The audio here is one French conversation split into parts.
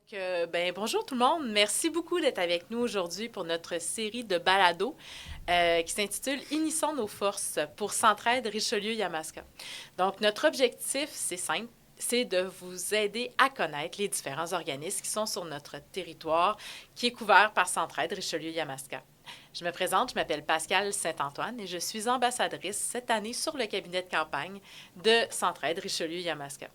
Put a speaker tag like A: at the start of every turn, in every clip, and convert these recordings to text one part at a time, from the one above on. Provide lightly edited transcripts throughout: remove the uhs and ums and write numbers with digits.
A: Bonjour tout le monde. Merci beaucoup d'être avec nous aujourd'hui pour notre série de balados qui s'intitule Unissons nos forces pour Centraide Richelieu-Yamaska. Donc, notre objectif, c'est simple, c'est de vous aider à connaître les différents organismes qui sont sur notre territoire qui est couvert par Centraide Richelieu-Yamaska. Je me présente, je m'appelle Pascale Saint-Antoine et je suis ambassadrice cette année sur le cabinet de campagne de Centraide Richelieu-Yamaska.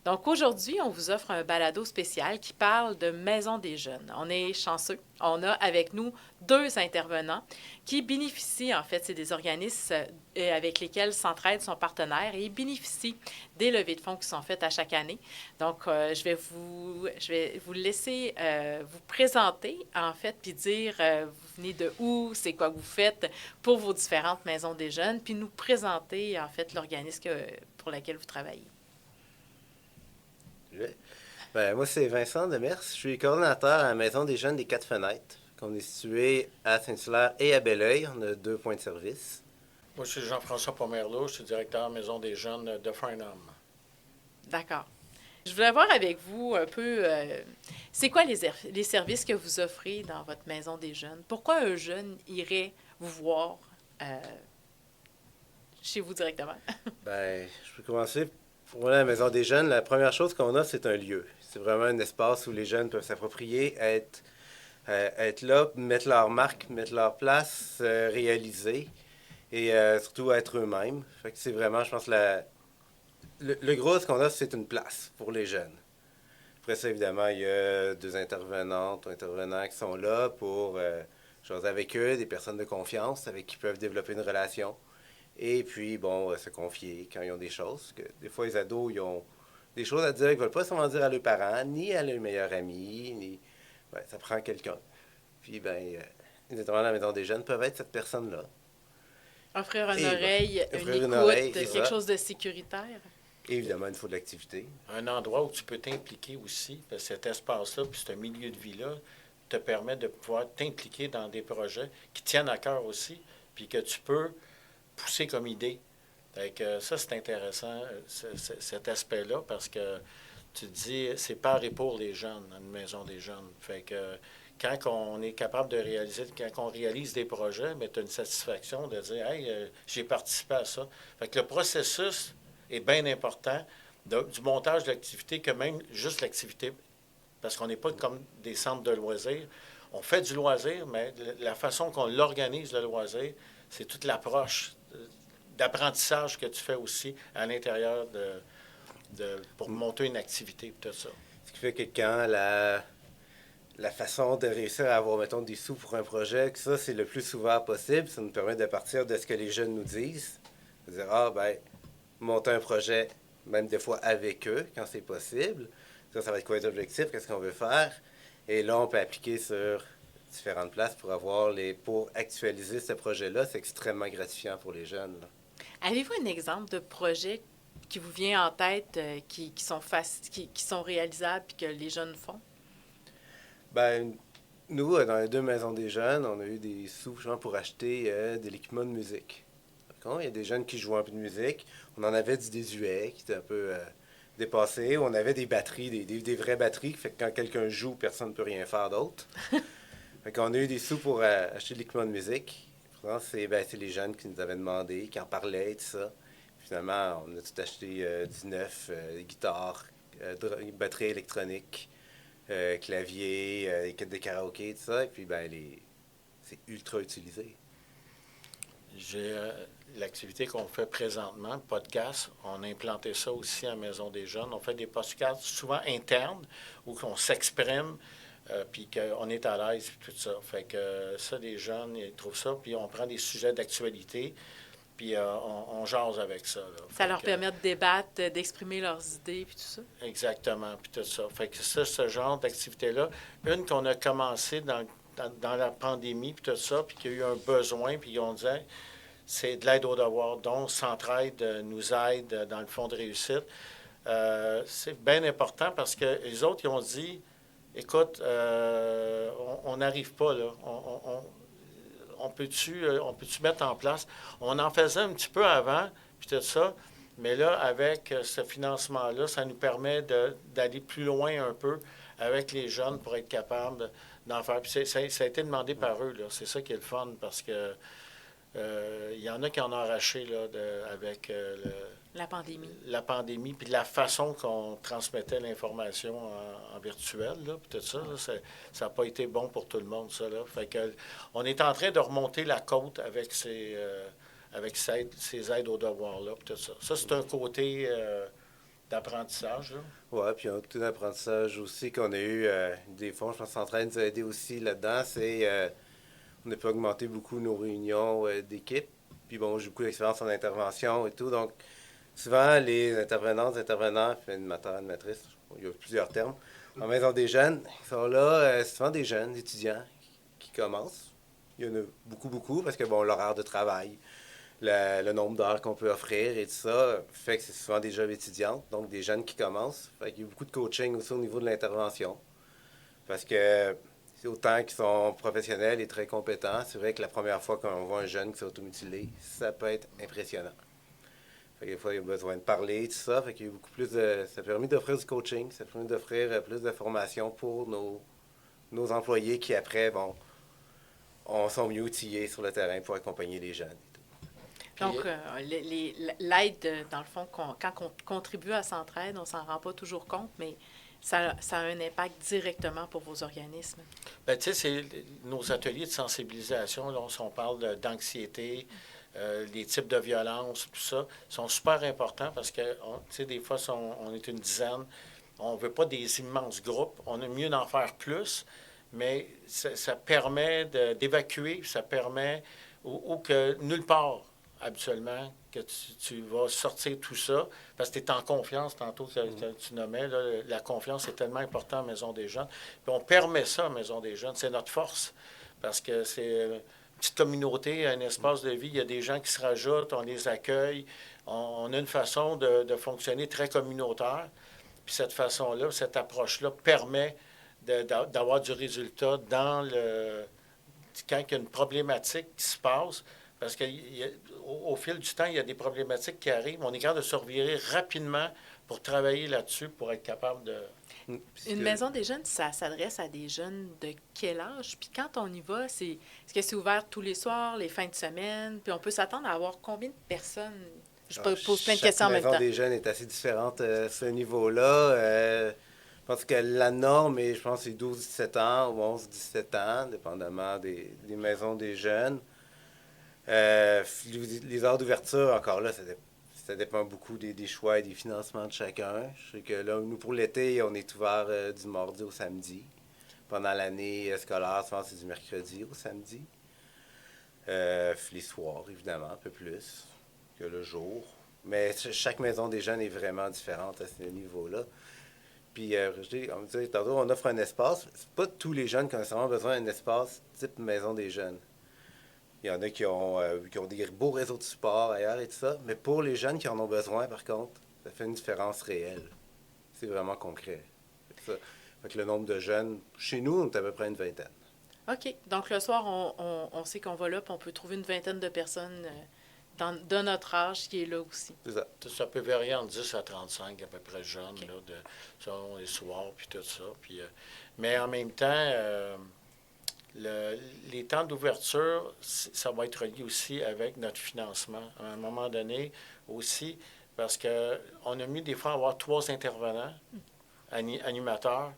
A: Donc aujourd'hui, on vous offre un balado spécial qui parle de Maison des jeunes. On est chanceux. On a avec nous deux intervenants qui bénéficient, en fait, c'est des organismes avec lesquels Centraide sont partenaires et ils bénéficient des levées de fonds qui sont faites à chaque année. Donc, je vais vous laisser vous présenter, en fait, puis dire vous venez de où, c'est quoi que vous faites pour vos différentes maisons des jeunes, puis nous présenter, en fait, l'organisme pour lequel vous travaillez.
B: Moi, c'est Vincent Demers. Je suis coordonnateur à la Maison des jeunes des Quatre Fenêtres, qu'on est situé à Saint-Hilaire et à Belleuil. On a deux points de service.
C: Moi, je suis Jean-François Pomerleau, je suis directeur Maison des jeunes de Farnham.
A: D'accord. Je voulais voir avec vous un peu, c'est quoi les services que vous offrez dans votre maison des jeunes? Pourquoi un jeune irait vous voir euh, chez vous directement?
B: Je peux commencer. Pour la Maison des jeunes, la première chose qu'on a, c'est un lieu. C'est vraiment un espace où les jeunes peuvent s'approprier, être là, mettre leur marque, mettre leur place, réaliser et surtout être eux-mêmes. Fait que c'est vraiment, je pense, le gros de ce qu'on a, c'est une place pour les jeunes. Après ça, évidemment, il y a deux intervenantes ou intervenants qui sont là pour jaser avec eux, des personnes de confiance avec qui ils peuvent développer une relation. Et puis, se confier quand ils ont des choses. Que des fois, les ados, ils ont des choses à dire qu'ils ne veulent pas souvent dire à leurs parents, ni à leurs meilleurs amis, ni... ça prend quelqu'un. Puis, les intervenants à la Maison des jeunes peuvent être cette personne-là.
A: Offrir une
B: Et
A: oreille, une
B: offrir une oreille,
A: écoute,
B: c'est
A: quelque
B: ça.
A: chose de sécuritaire.
B: Et évidemment, il faut de l'activité.
C: Un endroit où tu peux t'impliquer aussi, parce que cet espace-là, puis ce milieu de vie-là, te permet de pouvoir t'impliquer dans des projets qui tiennent à cœur aussi, puis que tu peux pousser comme idée. Fait que ça, c'est intéressant, cet aspect-là, parce que tu te dis, c'est par et pour les jeunes, une maison des jeunes. Fait que quand on est capable de réaliser, quand on réalise des projets, mais tu as une satisfaction de dire, hey, j'ai participé à ça. Fait que le processus est bien important du montage de l'activité que même juste l'activité, parce qu'on n'est pas comme des centres de loisirs. On fait du loisir, mais la façon qu'on l'organise, le loisir, c'est toute l'approche d'apprentissage que tu fais aussi à l'intérieur pour monter une activité et tout ça.
B: Ce qui fait que quand la façon de réussir à avoir, mettons, des sous pour un projet, que ça, c'est le plus souvent possible, ça nous permet de partir de ce que les jeunes nous disent. De dire, monter un projet, même des fois avec eux, quand c'est possible. Ça va être quoi les objectifs, qu'est-ce qu'on veut faire. Et là, on peut appliquer sur différentes places pour actualiser ce projet-là. C'est extrêmement gratifiant pour les jeunes, là.
A: Avez-vous un exemple de projet qui vous vient en tête, qui sont réalisables et que les jeunes font?
B: Ben, nous, dans les deux maisons des jeunes, on a eu des sous genre, pour acheter de l'équipement de musique. D'accord? Il y a des jeunes qui jouent un peu de musique. On en avait du désuet qui était un peu dépassé. On avait des batteries, des vraies batteries, qui fait que quand quelqu'un joue, personne ne peut rien faire d'autre. Fait qu'on a eu des sous pour acheter de l'équipement de musique. Pourtant, c'est les jeunes qui nous avaient demandé, qui en parlaient et tout ça. Finalement, on a tout acheté du neuf, guitare, batterie électronique, clavier, les kits de karaoké, tout ça. Et puis, c'est ultra utilisé.
C: J'ai l'activité qu'on fait présentement, le podcast. On a implanté ça aussi à la Maison des jeunes. On fait des podcasts souvent internes où on s'exprime puis qu'on est à l'aise puis tout ça. Fait que ça, les jeunes, ils trouvent ça. Puis on prend des sujets d'actualité puis on jase avec ça. Là.
A: Ça leur permet de débattre, d'exprimer leurs idées puis tout ça?
C: Exactement, puis tout ça. Fait que ça, ce genre d'activité-là, une qu'on a commencé dans la pandémie, puis tout ça, puis qu'il y a eu un besoin, puis on disait, c'est de l'aide aux devoirs. Donc, Centraide nous aide dans le fonds de réussite. C'est bien important parce que les autres, ils ont dit, écoute, on n'arrive pas, là. On peut-tu mettre en place? On en faisait un petit peu avant, puis tout ça, mais là, avec ce financement-là, ça nous permet d'aller plus loin un peu avec les jeunes pour être capable d'en faire. Puis ça a été demandé par eux, là. C'est ça qui est le fun, parce que il y en a qui en ont arraché là, avec la pandémie, puis la façon qu'on transmettait l'information en virtuel, là, puis tout ça, là, ça n'a pas été bon pour tout le monde, ça. Là. Fait que, on est en train de remonter la côte avec ces aides aux devoirs-là, puis tout ça. Ça, c'est un côté d'apprentissage. Là.
B: Ouais, puis un côté d'apprentissage aussi qu'on a eu des fonds, je pense, en train de nous aider aussi là-dedans, c'est on a pu augmenter beaucoup nos réunions d'équipe. Puis bon, j'ai beaucoup d'expérience en intervention et tout, donc souvent, les intervenants, animateurs, animatrices, il y a plusieurs termes, en maison des jeunes, ils sont là, c'est souvent des jeunes étudiants qui commencent. Il y en a beaucoup, beaucoup, parce que bon, l'horaire de travail, le nombre d'heures qu'on peut offrir et tout ça, fait que c'est souvent des jeunes étudiantes, donc des jeunes qui commencent. Fait qu'il y a beaucoup de coaching aussi au niveau de l'intervention. Parce que c'est autant qu'ils sont professionnels et très compétents, c'est vrai que la première fois qu'on voit un jeune qui s'automutilé, ça peut être impressionnant. Fait que des fois, il y a besoin de parler, tout ça. Fait qu'il y a beaucoup plus de. Ça a permis d'offrir du coaching, ça a permis d'offrir plus de formation pour nos employés qui, après, bon, sont mieux outillés sur le terrain pour accompagner les jeunes.
A: Donc, l'aide, dans le fond, quand on contribue à Centraide, on s'en rend pas toujours compte, mais ça a un impact directement pour vos organismes.
C: Bien, tu sais, c'est nos ateliers de sensibilisation, là, on parle d'anxiété, les types de violence, tout ça, sont super importants parce que, tu sais, des fois, on est une dizaine, on ne veut pas des immenses groupes, on a mieux d'en faire plus, mais ça permet d'évacuer, ça permet, ou que nulle part, habituellement, que tu vas sortir tout ça, parce que tu es en confiance, tantôt que tu nommais, là, la confiance est tellement importante à Maison des Jeunes. Puis on permet ça à Maison des Jeunes, c'est notre force, parce que c'est une petite communauté, un espace de vie, il y a des gens qui se rajoutent, on les accueille, on a une façon de fonctionner très communautaire, puis cette façon-là, cette approche-là permet d'avoir du résultat quand il y a une problématique qui se passe, parce qu'au fil du temps, il y a des problématiques qui arrivent. On est capable de se revirer rapidement pour travailler là-dessus, pour être capable de...
A: Une maison des jeunes, ça s'adresse à des jeunes de quel âge? Puis quand on y va, est-ce que c'est ouvert tous les soirs, les fins de semaine? Puis on peut s'attendre à avoir combien de personnes? Je pose plein de questions en même temps.
B: La maison des jeunes est assez différente à ce niveau-là. Je pense que la norme est, je pense, c'est 12-17 ans ou 11-17 ans, dépendamment des maisons des jeunes. Les heures d'ouverture, encore là, ça dépend beaucoup des choix et des financements de chacun. Je sais que là, nous, pour l'été, on est ouvert du mardi au samedi. Pendant l'année scolaire, souvent, c'est du mercredi au samedi. Les soirs, évidemment, un peu plus que le jour. Mais chaque maison des jeunes est vraiment différente à ce niveau-là. Puis, on me disait tantôt, on offre un espace. C'est pas tous les jeunes qui ont nécessairement besoin d'un espace type maison des jeunes. Il y en a qui ont des beaux réseaux de support ailleurs et tout ça. Mais pour les jeunes qui en ont besoin, par contre, ça fait une différence réelle. C'est vraiment concret. Fait que le nombre de jeunes, chez nous, on est à peu près une vingtaine.
A: OK. Donc, le soir, on sait qu'on va là, puis on peut trouver une vingtaine de personnes de notre âge qui est là aussi.
B: C'est ça.
C: Ça peut varier entre 10 à 35 à peu près jeunes, okay. Là, selon les soirs, puis tout ça. Puis, mais en même temps... les temps d'ouverture, ça va être relié aussi avec notre financement. À un moment donné aussi, parce qu'on a mieux des fois avoir 3 intervenants, animateurs,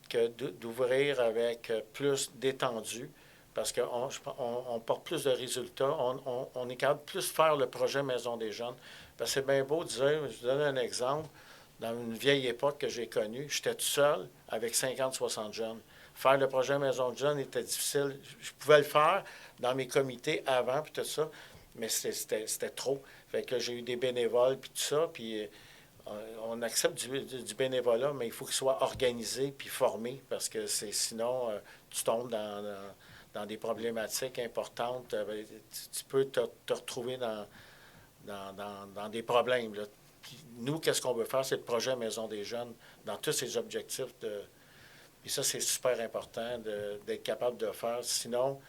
C: que d'ouvrir avec plus d'étendue, parce qu'on porte plus de résultats. On est capable de plus faire le projet Maison des Jeunes. Parce que c'est bien beau de dire, je vous donne un exemple, dans une vieille époque que j'ai connue, j'étais tout seul avec 50-60 jeunes. Faire le projet Maison de Jeunes était difficile. Je pouvais le faire dans mes comités avant, puis tout ça, mais c'était trop. Fait que j'ai eu des bénévoles, puis tout ça, puis on accepte du bénévolat, mais il faut qu'il soit organisé puis formé, parce que sinon, tu tombes dans des problématiques importantes. Tu peux te retrouver dans des problèmes. Là. Puis nous, qu'est-ce qu'on veut faire? C'est le projet Maison des Jeunes, dans tous ces objectifs de... Et ça, c'est super important d'être capable de faire. Sinon,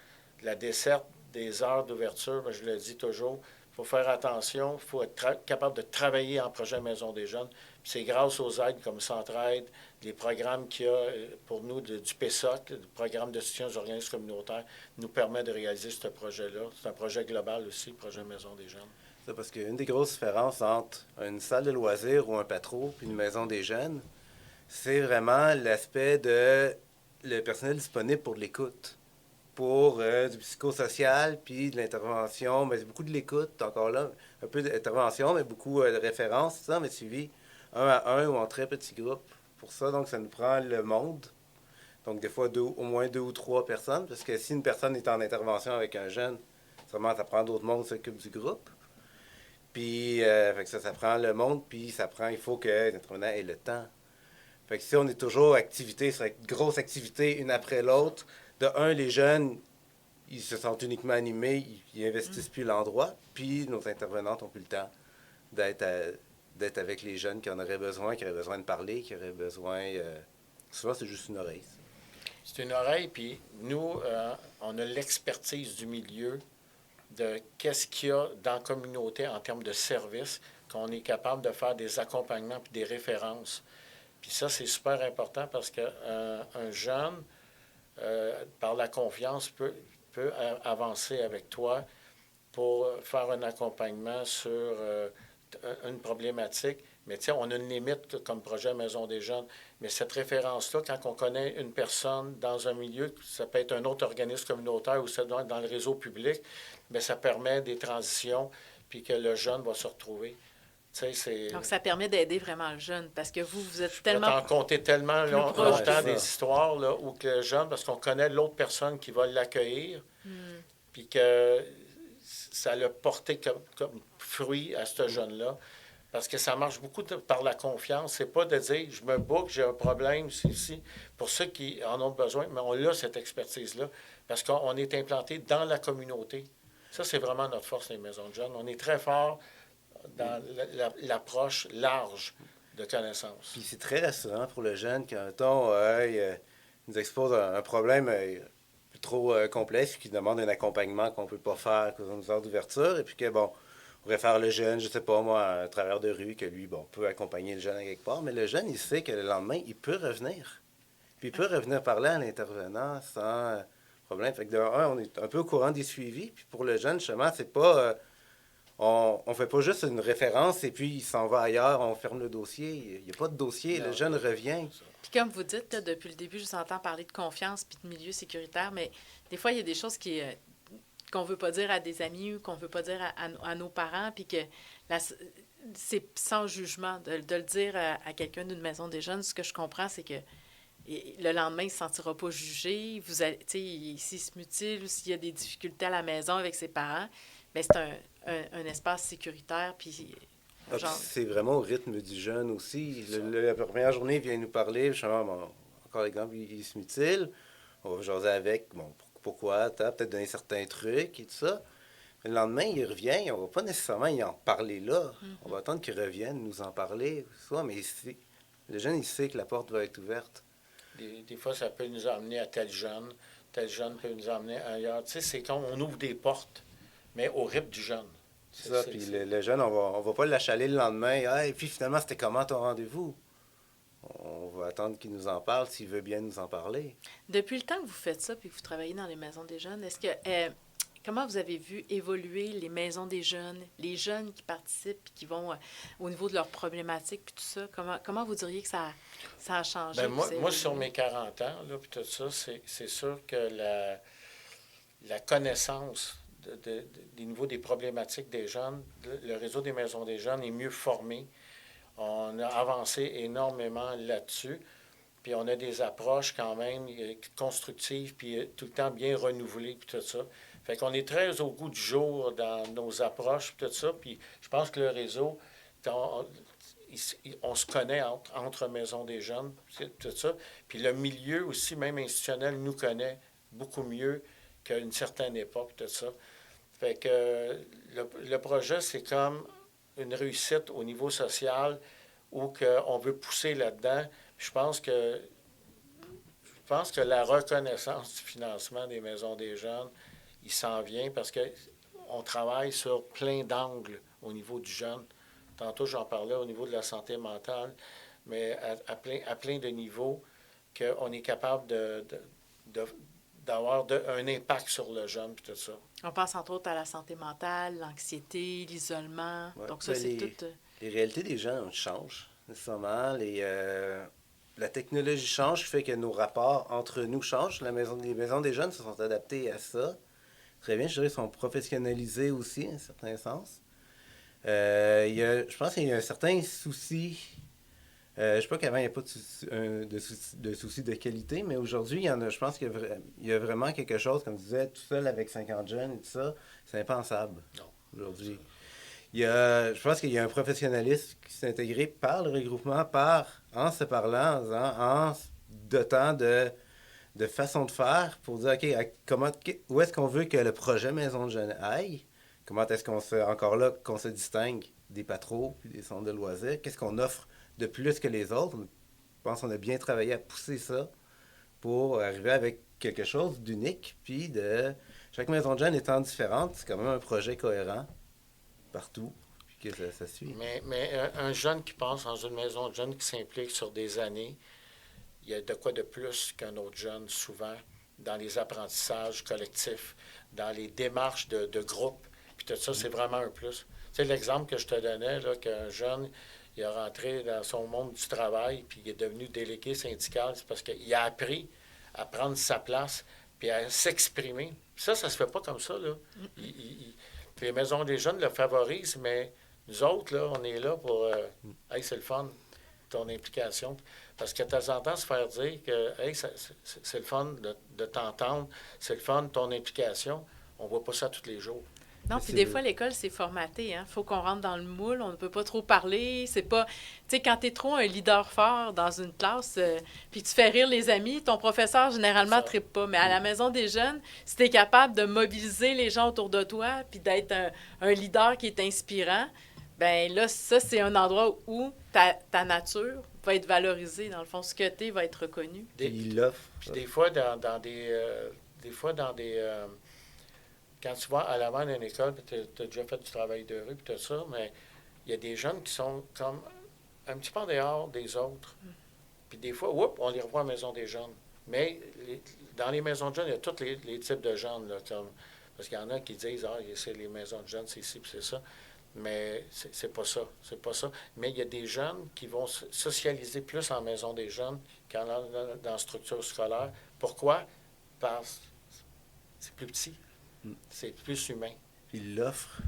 C: la desserte des heures d'ouverture, je le dis toujours, il faut faire attention, il faut être capable de travailler en projet Maison des jeunes. Puis c'est grâce aux aides comme Centraide, les programmes qu'il y a pour nous du PESOC, le programme de soutien aux organismes communautaires, nous permet de réaliser ce projet-là. C'est un projet global aussi, le projet Maison des jeunes.
B: Ça, parce qu'une des grosses différences entre une salle de loisirs ou un patro puis une maison des jeunes, c'est vraiment l'aspect de le personnel disponible pour de l'écoute. Pour du psychosocial, puis de l'intervention, mais c'est beaucoup de l'écoute, encore là, un peu d'intervention, mais beaucoup de références, tout ça, mais suivi un à un ou en très petits groupes. Pour ça, donc, ça nous prend le monde. Donc, des fois, au moins 2 ou 3 personnes, parce que si une personne est en intervention avec un jeune, sûrement, ça prend d'autres mondes qui s'occupent du groupe. Puis, fait que ça prend le monde, puis il faut que l'intervenant ait le temps. Fait que si on est toujours activité sur grosse activité, une après l'autre, de un, les jeunes, ils se sentent uniquement animés, ils investissent plus l'endroit, puis nos intervenantes n'ont plus le temps d'être avec les jeunes qui en auraient besoin, qui auraient besoin de parler, qui auraient besoin... souvent, c'est juste une oreille.
C: C'est une oreille, puis nous, on a l'expertise du milieu de qu'est-ce qu'il y a dans la communauté en termes de services, qu'on est capable de faire des accompagnements puis des références. Puis ça, c'est super important parce qu'un jeune, par la confiance, peut avancer avec toi pour faire un accompagnement sur une problématique. Mais tu sais, on a une limite comme projet Maison des jeunes. Mais cette référence-là, quand on connaît une personne dans un milieu, ça peut être un autre organisme communautaire ou ça doit être dans le réseau public, bien, ça permet des transitions puis que le jeune va se retrouver.
A: Donc, ça permet d'aider vraiment le jeune, parce que vous êtes
C: Je
A: tellement...
C: peux t'en compter tellement longtemps des histoires là, où que le jeune, parce qu'on connaît l'autre personne qui va l'accueillir, puis que ça l'a porté comme fruit à ce jeune-là. Parce que ça marche beaucoup par la confiance. C'est pas de dire, je me book, j'ai un problème, c'est ici. Pour ceux qui en ont besoin, mais on a cette expertise-là, parce qu'on est implanté dans la communauté. Ça, c'est vraiment notre force, les maisons de jeunes. On est très fort dans l'approche large de connaissances.
B: Puis c'est très rassurant pour le jeune quand, mettons, il nous expose un problème trop complexe, qui demande un accompagnement qu'on ne peut pas faire à cause de nos heures d'ouverture, et puis que, bon, on pourrait faire le jeune, je sais pas moi, un travers de rue, que lui, bon, peut accompagner le jeune à quelque part, mais le jeune, il sait que le lendemain, il peut revenir. Puis il peut revenir parler à l'intervenant sans problème. Fait que de un, on est un peu au courant des suivis, puis pour le jeune, justement, c'est pas... on fait pas juste une référence et puis il s'en va ailleurs, on ferme le dossier. Il n'y a pas de dossier, le jeune revient.
A: Puis comme vous dites, là, depuis le début, je vous entends parler de confiance puis de milieu sécuritaire, mais des fois, il y a des choses qu'on ne veut pas dire à des amis ou qu'on ne veut pas dire à nos parents, puis que c'est sans jugement de le dire à quelqu'un d'une maison des jeunes. Ce que je comprends, c'est que le lendemain, il ne se sentira pas jugé. S'il se mutile ou s'il y a des difficultés à la maison avec ses parents, bien, c'est un espace sécuritaire. Puis,
B: c'est vraiment au rythme du jeune aussi. La première journée, il vient nous parler. Justement, bon, encore exemple, il se mutile. On va jaser avec. Bon, pourquoi? Peut-être donner certains trucs et tout ça. Mais le lendemain, il revient. On ne va pas nécessairement y en parler là. On va attendre qu'il revienne nous en parler. Mais le jeune, il sait que la porte va être ouverte.
C: Des fois, ça peut nous emmener à tel jeune peut nous emmener ailleurs. Tu sais, c'est quand on ouvre des portes, mais au rythme du jeune.
B: C'est ça, puis le jeune, on va pas l'achaler le lendemain. Et puis finalement, c'était comment ton rendez-vous? On va attendre qu'il nous en parle s'il veut bien nous en parler.
A: Depuis le temps que vous faites ça puis que vous travaillez dans les maisons des jeunes, est-ce que comment vous avez vu évoluer les maisons des jeunes, les jeunes qui participent et qui vont au niveau de leurs problématiques puis tout ça? Comment vous diriez que ça a changé?
C: Bien, moi, sur mes 40 ans, là, puis tout ça, c'est sûr que la connaissance des niveaux des problématiques des jeunes, le réseau des maisons des jeunes est mieux formé. On a avancé énormément là-dessus. Puis on a des approches quand même constructives, puis tout le temps bien renouvelées, puis tout ça. Fait qu'on est très au goût du jour dans nos approches, puis tout ça. Puis je pense que le réseau, on se connaît entre maisons des jeunes, tout ça. Puis le milieu aussi, même institutionnel, nous connaît beaucoup mieux qu'à une certaine époque, tout ça. Fait que le projet, c'est comme une réussite au niveau social où on veut pousser là-dedans. Je pense que la reconnaissance du financement des maisons des jeunes, il s'en vient parce que on travaille sur plein d'angles au niveau du jeune. Tantôt, j'en parlais au niveau de la santé mentale, mais à plein de niveaux, qu'on est capable d'avoir un impact sur le jeune et tout ça.
A: On pense entre autres à la santé mentale, l'anxiété, l'isolement.
B: Ouais.
A: Donc ça, c'est tout...
B: Les réalités des gens changent, nécessairement. La technologie change, qui fait que nos rapports entre nous changent. Les maisons des jeunes se sont adaptées à ça. Très bien, je dirais qu'ils sont professionnalisés aussi, à un certain sens. Je pense qu'il y a un certain souci. Je ne sais pas qu'avant, il n'y a pas de souci de qualité, mais aujourd'hui, je pense qu'il y a vraiment quelque chose, comme tu disais, tout seul avec 50 jeunes et tout ça, c'est impensable aujourd'hui. Je pense qu'il y a un professionnalisme qui s'est intégré par le regroupement, en se parlant, en se dotant de façon de faire pour dire, OK, où est-ce qu'on veut que le projet Maison de Jeunes aille? Comment est-ce qu'on se distingue des patros puis des centres de loisirs? Qu'est-ce qu'on offre de plus que les autres? Je pense qu'on a bien travaillé à pousser ça pour arriver avec quelque chose d'unique. Puis chaque maison de jeunes étant différente, c'est quand même un projet cohérent partout, puis que ça suit.
C: Mais un jeune qui passe dans une maison de jeunes qui s'implique sur des années, il y a de quoi de plus qu'un autre jeune, souvent, dans les apprentissages collectifs, dans les démarches de groupe. Puis tout ça, c'est vraiment un plus. Tu sais, l'exemple que je te donnais, là, qu'un jeune, il est rentré dans son monde du travail, puis il est devenu délégué syndical, c'est parce qu'il a appris à prendre sa place, puis à s'exprimer. Ça se fait pas comme ça, là. Les maisons des jeunes le favorisent, mais nous autres, là, on est là pour... hey, c'est le fun, ton implication. Parce que de temps en temps, se faire dire que hey, c'est le fun de t'entendre, c'est le fun, ton implication, on voit pas ça tous les jours.
A: Non, puis des fois, l'école, c'est formaté. Il faut qu'on rentre dans le moule. On ne peut pas trop parler. C'est pas... Tu sais, quand tu es trop un leader fort dans une classe, puis tu fais rire les amis, ton professeur, généralement, ne trippe pas. Mais à la maison des jeunes, si tu es capable de mobiliser les gens autour de toi, puis d'être un leader qui est inspirant, ben là, ça, c'est un endroit où ta nature va être valorisée. Dans le fond, ce que tu es va être reconnu.
B: Il l'offre.
C: Puis des fois, dans des quand tu vas à l'avant d'une école, tu as déjà fait du travail de rue, puis tout ça, mais il y a des jeunes qui sont comme un petit peu en dehors des autres. Puis des fois, on les revoit à la maison des jeunes. Mais dans les maisons de jeunes, il y a tous les types de jeunes, là, parce qu'il y en a qui disent, c'est les maisons de jeunes, c'est ici, puis c'est ça. Mais c'est pas ça. C'est pas ça. Mais il y a des jeunes qui vont socialiser plus en maison des jeunes qu'en dans la structure scolaire. Pourquoi? Parce que c'est plus petit. C'est plus humain.
B: Puis l'offre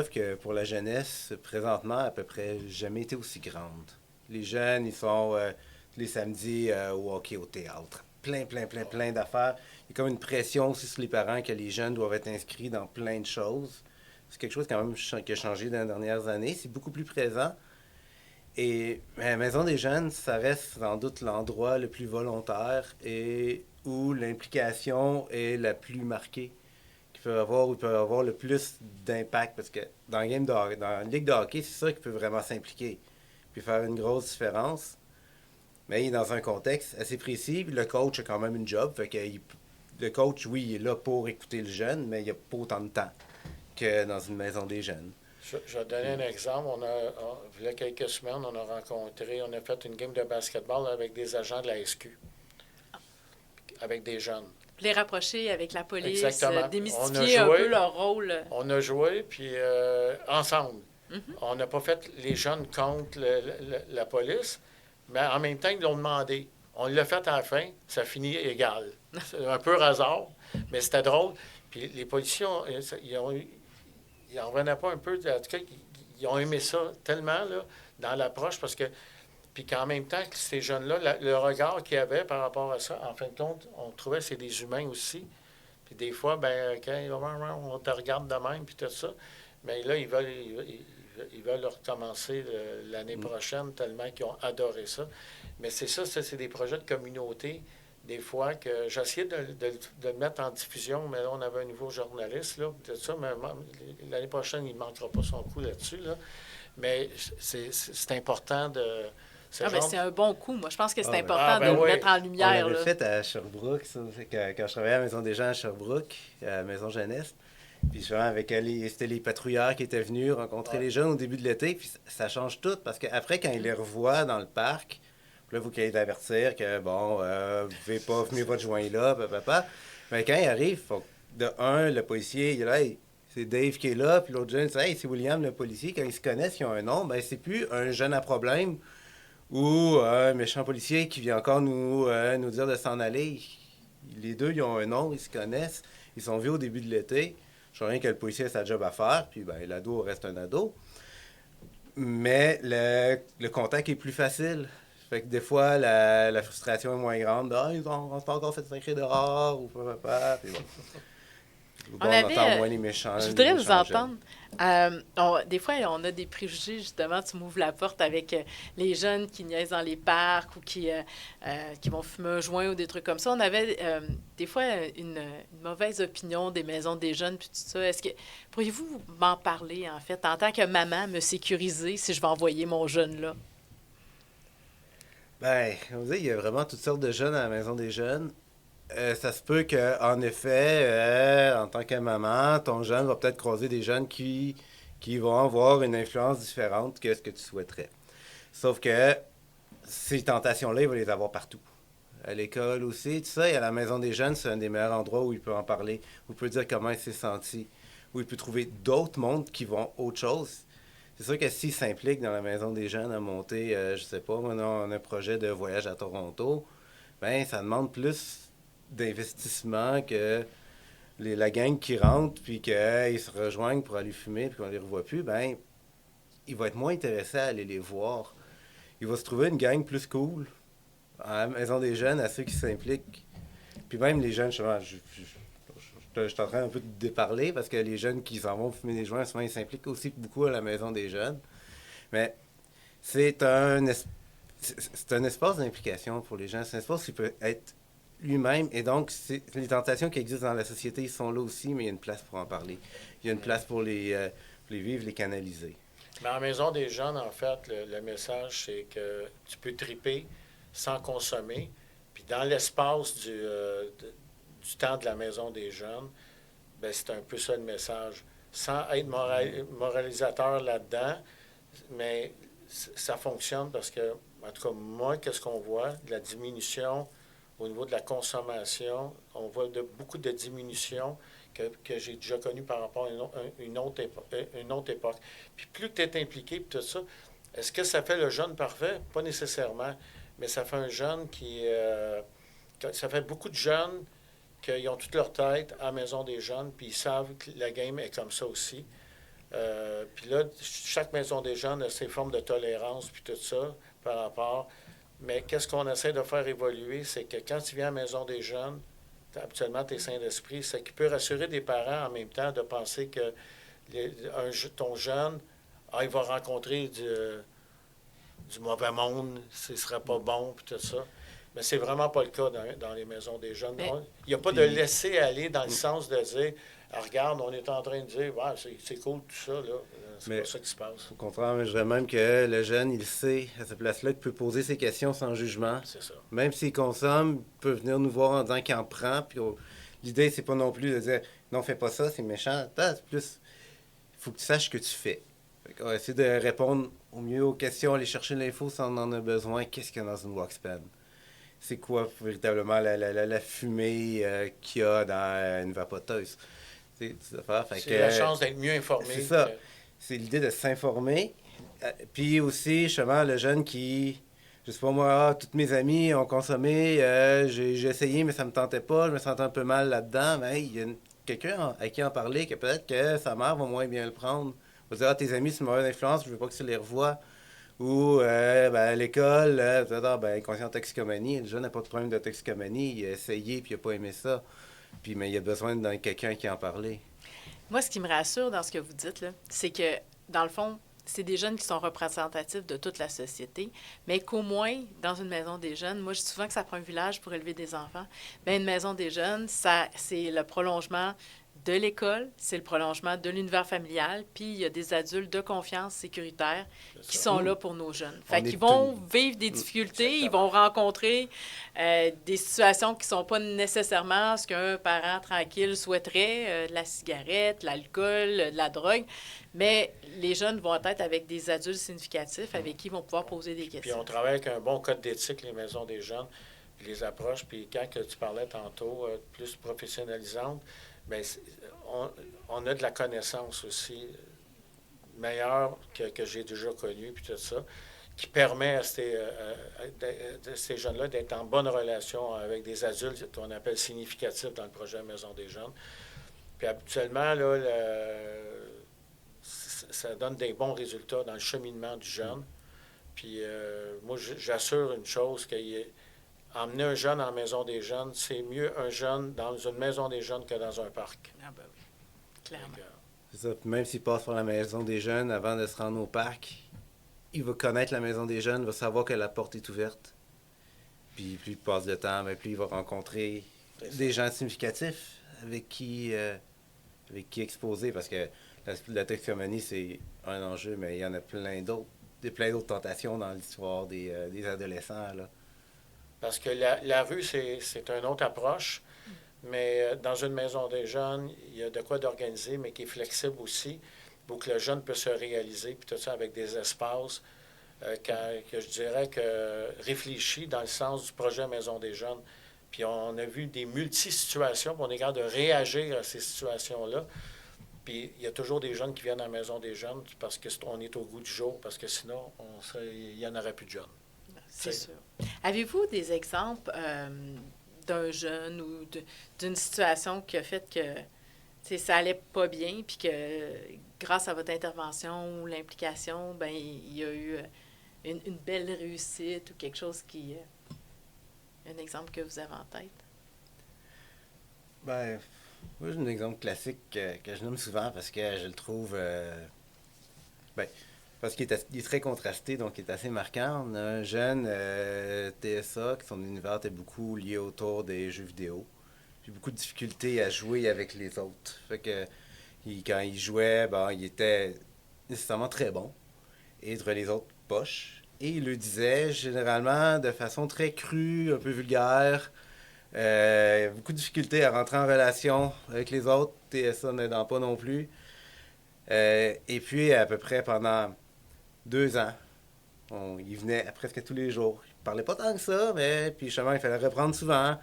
B: que pour la jeunesse, présentement, à peu près jamais été aussi grande. Les jeunes, ils sont tous les samedis au hockey, au théâtre. Plein d'affaires. Il y a comme une pression aussi sur les parents que les jeunes doivent être inscrits dans plein de choses. C'est quelque chose quand même qui a changé dans les dernières années. C'est beaucoup plus présent. Et la Maison des jeunes, ça reste sans doute l'endroit le plus volontaire et où l'implication est la plus marquée. Où il peut avoir le plus d'impact. Parce que dans la ligue de hockey, c'est ça qui peut vraiment s'impliquer. Puis faire une grosse différence. Mais il est dans un contexte assez précis. Puis le coach a quand même une job. Fait que le coach, oui, il est là pour écouter le jeune, mais il n'y a pas autant de temps que dans une maison des jeunes.
C: Je vais donner un exemple. Il y a quelques semaines, on a fait une game de basketball avec des agents de la SQ. Avec des jeunes.
A: Les rapprocher avec la police,
C: Exactement.
A: démystifier un peu leur rôle.
C: On a joué, puis ensemble. Mm-hmm. On n'a pas fait les jeunes contre la police, mais en même temps, ils l'ont demandé. On l'a fait à la fin, ça finit égal. C'est un peu hasard, mais c'était drôle. Puis les policiers, ils n'en revenaient pas un peu. En tout cas, ils ont aimé ça tellement là, dans l'approche, parce que puis qu'en même temps, que ces jeunes-là, le regard qu'ils avaient par rapport à ça, en fin de compte, on trouvait que c'est des humains aussi. Puis des fois, quand on te regarde de même, puis tout ça, mais là, ils veulent recommencer l'année prochaine, tellement qu'ils ont adoré ça. Mais c'est ça, c'est des projets de communauté, des fois, que j'essayais de le mettre en diffusion, mais là, on avait un nouveau journaliste, là, tout ça, mais l'année prochaine, il ne manquera pas son coup là-dessus, là. Mais c'est important de...
A: c'est un bon coup. Moi, je pense que c'est important de le mettre en lumière.
B: On l'avait fait à Sherbrooke, ça, quand je travaillais à la Maison des gens à Sherbrooke, à la Maison Jeunesse. Puis justement, c'était les patrouilleurs qui étaient venus rencontrer les jeunes au début de l'été. Puis ça change tout parce qu'après, quand ils les revoient dans le parc, puis là, vous qu'il d'avertir que, bon, vous pouvez pas fumer votre joint là, papa. Mais quand ils arrivent, faut que, de un, le policier, il est là, hey, c'est Dave qui est là, puis l'autre jeune, c'est hey, c'est William le policier. Quand ils se connaissent, ils ont un nom, ben c'est plus un jeune à problème ou un méchant policier qui vient encore nous dire de s'en aller. Les deux, ils ont un nom, ils se connaissent, ils sont vus au début de l'été. Je sais rien que le policier a sa job à faire, puis ben, l'ado reste un ado. Mais le contact est plus facile. Fait que des fois, la frustration est moins grande. Ah, on s'est encore fait sacrer dehors, ou pas. Puis bon.
A: On
B: On
A: avait,
B: entend moins les méchants.
A: je voudrais
B: les
A: vous
B: méchants jeunes.
A: entendre. Des fois, on a des préjugés, justement. Tu m'ouvres la porte avec les jeunes qui niaisent dans les parcs ou qui vont fumer un joint ou des trucs comme ça. On avait des fois une mauvaise opinion des maisons des jeunes puis tout ça. Pourriez-vous m'en parler, en fait, en tant que maman, me sécuriser si je vais envoyer mon jeune là?
B: Ben, on dit, il y a vraiment toutes sortes de jeunes à la maison des jeunes. Ça se peut qu'en effet, en tant que maman, ton jeune va peut-être croiser des jeunes qui vont avoir une influence différente que ce que tu souhaiterais. Sauf que ces tentations-là, il va les avoir partout. À l'école aussi, tout ça, et à la maison des jeunes, c'est un des meilleurs endroits où il peut en parler, où il peut dire comment il s'est senti, où il peut trouver d'autres mondes qui vont autre chose. C'est sûr que s'il s'implique dans la maison des jeunes à monter, je sais pas, moi, on a un projet de voyage à Toronto, ben ça demande plus d'investissement que la gang qui rentre, puis qu'ils se rejoignent pour aller fumer, puis qu'on les revoit plus, ben il va être moins intéressé à aller les voir. Il va se trouver une gang plus cool à la maison des jeunes, à ceux qui s'impliquent. Puis même les jeunes, je suis en train un peu de déparler parce que les jeunes qui s'en vont fumer des joints, souvent ils s'impliquent aussi beaucoup à la maison des jeunes. Mais c'est c'est un espace d'implication pour les gens. C'est un espace qui peut être lui-même. Et donc, les tentations qui existent dans la société, ils sont là aussi, mais il y a une place pour en parler. Il y a une place pour les vivre, les canaliser.
C: Mais en maison des jeunes, en fait, le message, c'est que tu peux triper sans consommer. Puis dans l'espace du temps de la maison des jeunes, ben c'est un peu ça le message. Sans être moralisateur là-dedans, mais ça fonctionne parce que, en tout cas, moi, qu'est-ce qu'on voit? De la diminution au niveau de la consommation. On voit beaucoup de diminution que j'ai déjà connue par rapport à une autre époque. Puis plus tu es impliqué, puis tout ça, est-ce que ça fait le jeune parfait? Pas nécessairement, mais ça fait un jeune ça fait beaucoup de jeunes qui ont toute leur tête à la maison des jeunes, puis ils savent que la game est comme ça aussi. Puis là, chaque maison des jeunes a ses formes de tolérance, puis tout ça, par rapport. Mais qu'est-ce qu'on essaie de faire évoluer, c'est que quand tu viens à la maison des jeunes, habituellement, tu es sain d'esprit, c'est qu'il peut rassurer des parents en même temps de penser que ton jeune, il va rencontrer du mauvais monde, ce ne serait pas bon, puis tout ça. Mais c'est vraiment pas le cas dans les maisons des jeunes.
A: Mais,
C: Il n'y a pas de laisser aller dans le sens de dire, regarde, on est en train de dire, ouais, c'est cool tout ça, là. C'est pas ça qui se passe.
B: Au contraire, je dirais même que le jeune, il sait à cette place-là qu'il peut poser ses questions sans jugement.
C: C'est ça.
B: Même s'il consomme, il peut venir nous voir en disant qu'il en prend. Puis l'idée, c'est pas non plus de dire non, fais pas ça, c'est méchant. C'est plus, il faut que tu saches ce que tu fais. On va essayer de répondre au mieux aux questions, aller chercher l'info si on en a besoin. Qu'est-ce qu'il y a dans une Walkspan? C'est quoi véritablement la fumée qu'il y a dans une vapoteuse? C'est
C: la chance d'être mieux informé.
B: C'est ça. C'est l'idée de s'informer. Puis aussi, justement, le jeune qui, je sais pas moi, toutes mes amies ont consommé, j'ai essayé, mais ça me tentait pas, je me sentais un peu mal là-dedans. Mais il y a quelqu'un à qui en parler, que peut-être que sa mère va moins bien le prendre. On va dire, tes amis, c'est une mauvaise influence, je veux pas que tu les revoies. Ou à l'école, inconscient de toxicomanie, le jeune n'a pas de problème de toxicomanie, il a essayé puis il n'a pas aimé ça. Puis, mais il a besoin de quelqu'un qui en parle.
A: moi, ce qui me rassure dans ce que vous dites, là, c'est que, dans le fond, c'est des jeunes qui sont représentatifs de toute la société, mais qu'au moins, dans une maison des jeunes, moi, je dis souvent que ça prend un village pour élever des enfants, mais une maison des jeunes, c'est le prolongement de l'école, c'est le prolongement de l'univers familial, puis il y a des adultes de confiance sécuritaires qui sont là pour nos jeunes. Fait qu'ils vont vivre des difficultés, ils vont rencontrer des situations qui ne sont pas nécessairement ce qu'un parent tranquille souhaiterait, de la cigarette, l'alcool, de la drogue, mais les jeunes vont être avec des adultes significatifs avec qui ils vont pouvoir poser des questions.
C: Puis on travaille avec un bon code d'éthique, les maisons des jeunes, puis les approches, puis quand que tu parlais tantôt, plus professionnalisante, bien, on a de la connaissance aussi meilleure que j'ai déjà connue, puis tout ça, qui permet à ces jeunes-là d'être en bonne relation avec des adultes qu'on appelle significatifs dans le projet Maison des jeunes. Puis habituellement, là, ça donne des bons résultats dans le cheminement du jeune. Puis moi, j'assure une chose, emmener un jeune en maison des jeunes, c'est mieux un jeune dans une maison des jeunes que dans un parc.
A: Ah ben oui, clairement.
B: C'est ça. Même s'il passe par la maison des jeunes avant de se rendre au parc, il va connaître la maison des jeunes, il va savoir que la porte est ouverte. Puis plus il passe de temps, plus il va rencontrer des gens significatifs avec qui exposer. Parce que la toxicomanie, c'est un enjeu, mais il y en a plein d'autres tentations dans l'histoire des adolescents, là.
C: Parce que la rue, c'est une autre approche, mais dans une maison des jeunes, il y a de quoi d'organiser, mais qui est flexible aussi, pour que le jeune puisse se réaliser, puis tout ça avec des espaces que je dirais que réfléchis dans le sens du projet Maison des jeunes. Puis on a vu des multi-situations, puis on est capable de réagir à ces situations-là. Puis il y a toujours des jeunes qui viennent à la Maison des jeunes parce qu'on est au goût du jour, parce que sinon, il n'y en aurait plus de jeunes.
A: C'est sûr. Avez-vous des exemples d'un jeune ou d'une situation qui a fait que ça allait pas bien, puis que grâce à votre intervention ou l'implication, ben il y a eu une belle réussite ou quelque chose qui... un exemple que vous avez en tête?
B: Ben, moi, j'ai un exemple classique que je nomme souvent parce que je le trouve... parce qu'il est très contrasté, donc il est assez marquant. On a un jeune TSA, que son univers était beaucoup lié autour des jeux vidéo. J'ai beaucoup de difficultés à jouer avec les autres. Fait que quand il jouait, il était nécessairement très bon. Et entre les autres, poches. Et il le disait généralement de façon très crue, un peu vulgaire. Beaucoup de difficultés à rentrer en relation avec les autres. TSA n'aidant pas non plus. Et puis, à peu près pendant 2 ans, il venait presque tous les jours. Il parlait pas tant que ça, mais puis justement, il fallait reprendre souvent.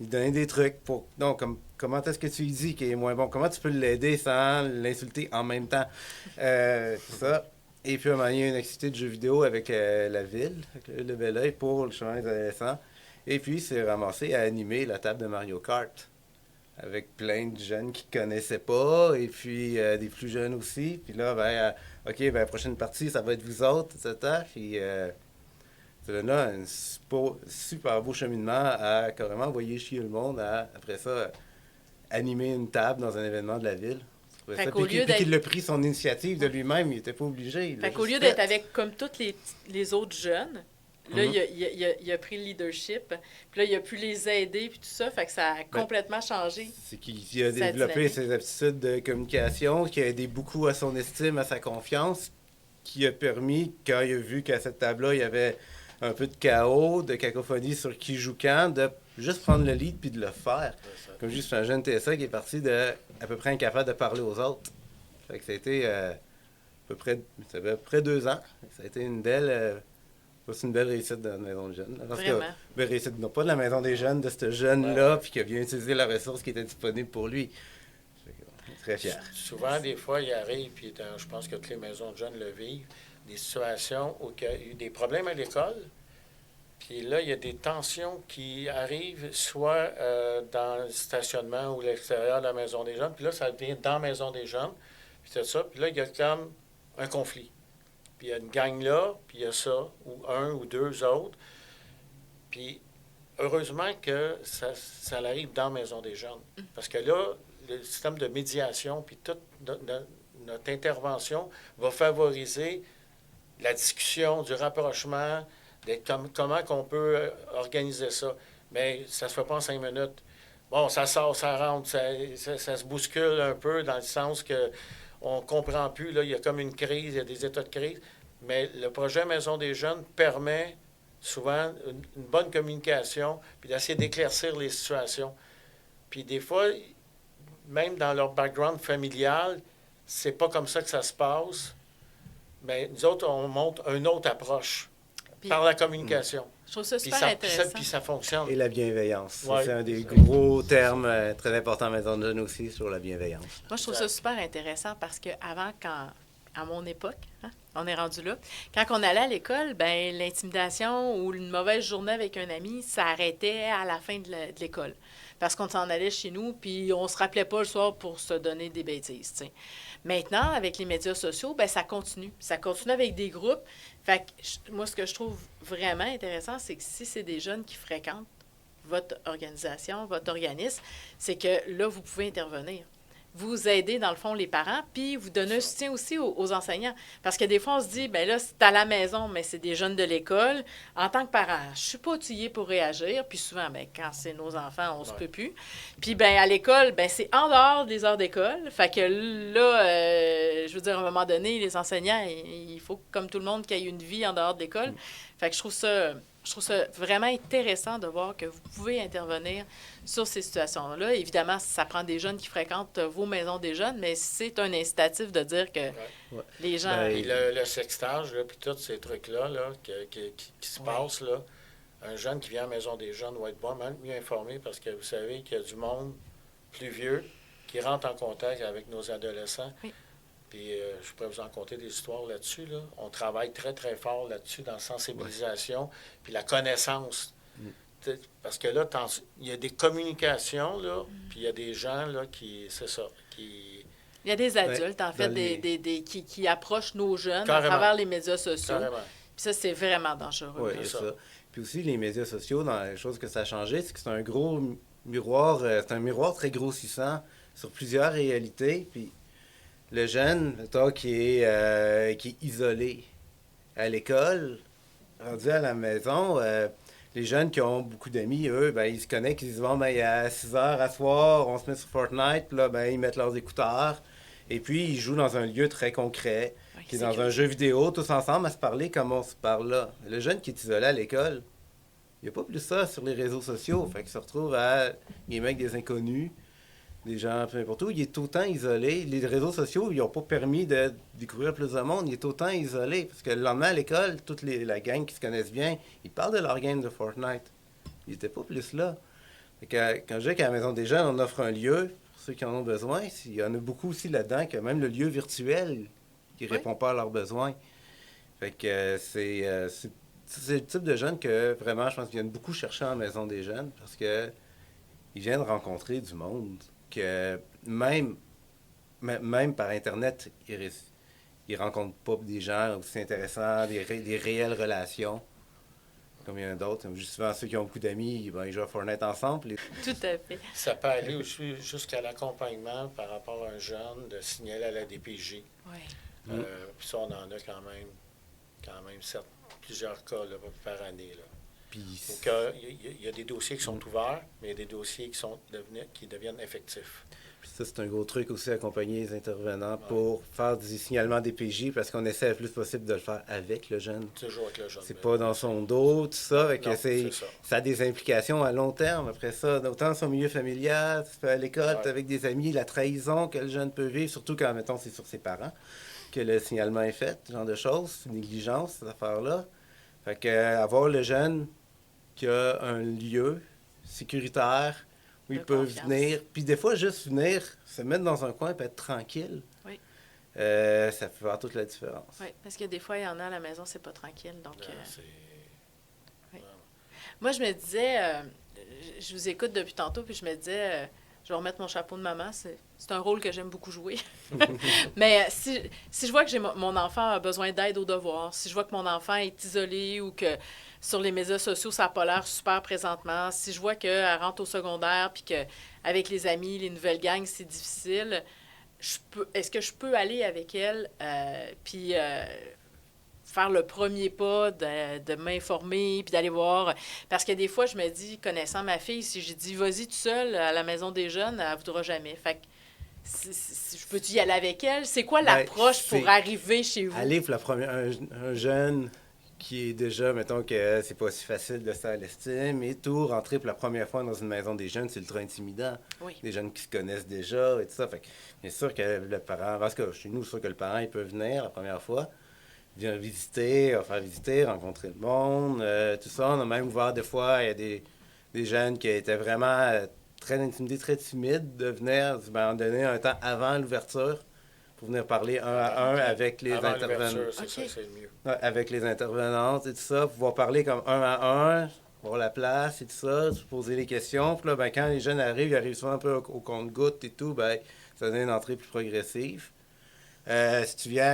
B: Il donnait des trucs pour... Donc, comment est-ce que tu lui dis qu'il est moins bon? Comment tu peux l'aider sans l'insulter en même temps? Ça. Et puis, à un moment donné, il y a une activité de jeux vidéo avec la ville, avec le Bel Oeil, pour justement les adolescents. Et puis, il s'est ramassé à animer la table de Mario Kart avec plein de jeunes qui ne connaissaient pas, et puis des plus jeunes aussi. Puis là, OK, la prochaine partie, ça va être vous autres, etc. Puis ça donne là un super beau cheminement à carrément envoyer chier le monde, après ça, animer une table dans un événement de la ville. Puis qu'il a pris son initiative de lui-même, il n'était pas obligé.
A: Fait qu'au lieu d'être avec comme tous les autres jeunes, là, il a pris le leadership. Puis là, il a pu les aider, puis tout ça. Fait que ça a complètement changé.
B: C'est qu'il a développé ses aptitudes de communication, qui a aidé beaucoup à son estime, à sa confiance, qui a permis, quand il a vu qu'à cette table-là, il y avait un peu de chaos, de cacophonie sur qui joue quand, de juste prendre le lead puis de le faire. Comme juste un jeune TSA qui est parti de à peu près incapable de parler aux autres. Fait que ça a été à peu près 2 ans. Ça a été une belle... c'est une belle réussite de la Maison des jeunes. Parce
A: Vraiment.
B: que, belle réussite, non pas de la Maison des jeunes, de ce jeune-là, puis qui a bien utilisé la ressource qui était disponible pour lui. Très fier.
C: Souvent, des fois, il arrive, puis je pense que toutes les maisons de jeunes le vivent, des situations où il y a eu des problèmes à l'école. Puis là, il y a des tensions qui arrivent, soit dans le stationnement ou l'extérieur de la Maison des jeunes. Puis là, ça devient dans la Maison des jeunes. Puis c'est ça. Puis là, il y a comme un conflit. Puis il y a une gang là, puis il y a ça, ou un ou deux autres. Puis heureusement que ça arrive dans la Maison des jeunes. Parce que là, le système de médiation, puis toute notre intervention va favoriser la discussion, du rapprochement, comment qu'on peut organiser ça. Mais ça ne se fait pas en 5 minutes. bon, ça sort, ça rentre, ça se bouscule un peu dans le sens que on ne comprend plus, là, il y a comme une crise, il y a des états de crise. Mais le projet Maison des jeunes permet souvent une bonne communication, puis d'essayer d'éclaircir les situations. Puis des fois, même dans leur background familial, c'est pas comme ça que ça se passe. Mais nous autres, on montre une autre approche
A: Puis,
C: par la communication.
A: je trouve ça
C: Puis
A: super intéressant.
C: puis ça fonctionne.
B: Et la bienveillance. Ça,
C: Ouais.
B: c'est un des gros termes très importants à Maison de jeunes aussi, sur la bienveillance.
A: Moi, je trouve ça super intéressant parce qu'avant, à mon époque, hein, on est rendu là, quand on allait à l'école, ben l'intimidation ou une mauvaise journée avec un ami, ça arrêtait à la fin de l'école. Parce qu'on s'en allait chez nous, puis on se rappelait pas le soir pour se donner des bêtises, tu sais. Maintenant, avec les médias sociaux, ben ça continue. Ça continue avec des groupes. Fait que moi, ce que je trouve vraiment intéressant, c'est que si c'est des jeunes qui fréquentent votre organisation, votre organisme, c'est que là, vous pouvez intervenir. Vous aidez, dans le fond, les parents, puis vous donnez un soutien aussi aux enseignants. Parce que des fois, on se dit, bien là, c'est à la maison, mais c'est des jeunes de l'école. En tant que parent, je suis pas outillée pour réagir. Puis souvent, bien, quand c'est nos enfants, on se peut plus. Puis bien, à l'école, bien, c'est en dehors des heures d'école. Fait que là, je veux dire, à un moment donné, les enseignants, il faut, comme tout le monde, qu'il y ait une vie en dehors de l'école. Fait que je trouve ça vraiment intéressant de voir que vous pouvez intervenir sur ces situations-là. Évidemment, ça prend des jeunes qui fréquentent vos maisons des jeunes, mais c'est un incitatif de dire que les gens...
C: Puis le sextage, là, puis tous ces trucs-là là, qui se passent, là, un jeune qui vient à la maison des jeunes doit être bon, même mieux informé, parce que vous savez qu'il y a du monde plus vieux qui rentre en contact avec nos adolescents.
A: Oui.
C: Puis je pourrais vous en conter des histoires là-dessus. Là. On travaille très, très fort là-dessus, dans la sensibilisation, puis la connaissance. Parce que là, il y a des communications, là, puis il y a des gens là, qui, c'est ça, qui...
A: Il y a des adultes, en fait, qui approchent nos jeunes à travers les médias sociaux.
C: Carrément.
A: Puis ça, c'est vraiment dangereux.
B: Oui, c'est ça. Puis aussi, les médias sociaux, dans les choses que ça a changé, c'est que c'est un gros miroir, c'est un miroir très grossissant sur plusieurs réalités. Puis le jeune, toi, qui est isolé à l'école, rendu à la maison, les jeunes qui ont beaucoup d'amis, eux, ben, ils se connectent, ils disent, bon, ben, il y a 6 heures à soir, on se met sur Fortnite, puis là, ben, ils mettent leurs écouteurs, et puis ils jouent dans un lieu très concret, qui est dans un jeu vidéo, tous ensemble, à se parler comme on se parle là. Le jeune qui est isolé à l'école, il n'y a pas plus ça sur les réseaux sociaux, fait qu'il se retrouve à gamer avec des inconnus, des gens, peu importe où, il est autant isolé. Les réseaux sociaux, ils n'ont pas permis de découvrir plus de monde, il est autant isolé, parce que le lendemain à l'école, la gang qui se connaissent bien, ils parlent de leur game de Fortnite. Ils n'étaient pas plus là. Fait que, quand je dis qu'à la Maison des jeunes, on offre un lieu pour ceux qui en ont besoin, il y en a beaucoup aussi là-dedans, que même le lieu virtuel, qui ne répond pas à leurs besoins. Fait que c'est le type de jeunes que vraiment, je pense qu'ils viennent beaucoup chercher en Maison des jeunes, parce que ils viennent rencontrer du monde. Que même par Internet, ils ne rencontrent pas des gens aussi intéressants, des réelles relations, comme il y en a d'autres. Souvent, ceux qui ont beaucoup d'amis, ben, ils jouent à Fortnite ensemble.
A: Tout à fait.
C: Ça peut aller aussi jusqu'à l'accompagnement par rapport à un jeune, de signaler à la DPJ.
A: Oui.
C: Puis ça, on en a quand même plusieurs cas là, par année. Là. Donc, il y a des dossiers qui sont ouverts, mais il y a des dossiers qui deviennent effectifs.
B: Puis ça, c'est un gros truc aussi, accompagner les intervenants pour faire du signalement des PJ, parce qu'on essaie le plus possible de le faire avec le jeune.
C: Toujours avec le jeune.
B: C'est pas dans son dos, tout ça.
C: Non, c'est ça.
B: Ça a des implications à long terme après ça. Autant son milieu familial, à l'école, avec des amis, la trahison que le jeune peut vivre, surtout quand, mettons, c'est sur ses parents que le signalement est fait, ce genre de choses, une négligence, cette affaire-là. Fait que avoir le jeune qui a un lieu sécuritaire où il peut venir, puis des fois juste venir se mettre dans un coin et être tranquille.
A: Oui.
B: Ça peut faire toute la différence.
A: Oui, parce que des fois, il y en a à la maison, c'est pas tranquille. Donc,
C: oui.
A: Moi, je me disais, je vous écoute depuis tantôt, puis je me disais, je vais remettre mon chapeau de maman. C'est un rôle que j'aime beaucoup jouer. Mais si je vois que mon enfant a besoin d'aide aux devoirs, si je vois que mon enfant est isolé ou que sur les médias sociaux, ça n'a pas l'air super présentement, si je vois qu'elle rentre au secondaire puis qu'avec les amis, les nouvelles gangs, c'est difficile, est-ce que je peux aller avec elle puis faire le premier pas, de m'informer, puis d'aller voir. Parce que des fois, je me dis, connaissant ma fille, si j'ai dit, vas-y tout seul à la maison des jeunes, elle ne voudra jamais. Fait que, je peux-tu y aller avec elle? C'est quoi
B: Ben,
A: l'approche pour arriver chez vous?
B: Aller pour un jeune qui est déjà, mettons que c'est pas si facile de se faire l'estime et tout, rentrer pour la première fois dans une maison des jeunes, c'est ultra intimidant.
A: Oui.
B: Des jeunes qui se connaissent déjà et tout ça. Fait que, bien sûr que le parent, parce que chez nous, c'est sûr que le parent, il peut venir la première fois, vient visiter, faire visiter, rencontrer le monde, tout ça. On a même ouvert des fois, il y a des jeunes qui étaient vraiment très intimidés, très timides, de venir, ben, donner un temps avant l'ouverture pour venir parler un à un avec les intervenants.
C: C'est ça, c'est le mieux.
B: Ouais, avec les intervenantes et tout ça, pouvoir parler comme un à un, voir la place et tout ça, se poser les questions. Puis là, ben, quand les jeunes arrivent, ils arrivent souvent un peu au compte-gouttes et tout, ben, ça donne une entrée plus progressive. Si tu viens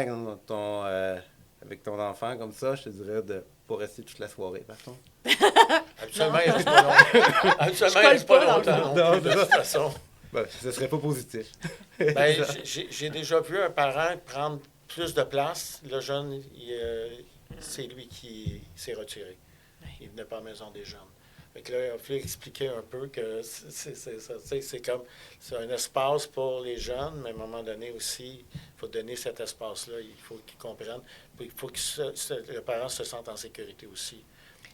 B: avec ton enfant comme ça, je te dirais de pas rester toute la soirée, par contre.
C: Habituellement, il reste pas longtemps. Habituellement, il reste pas longtemps non plus, de toute façon.
B: Ben, ce serait pas positif.
C: Ben, j'ai déjà vu un parent prendre plus de place. Le jeune, c'est lui qui s'est retiré. Il venait pas à la maison des jeunes. Fait que là, il a fallu expliquer un peu que c'est comme c'est un espace pour les jeunes, mais à un moment donné aussi, il faut donner cet espace-là. Il faut qu'ils comprennent. Il faut que le parent se sente en sécurité aussi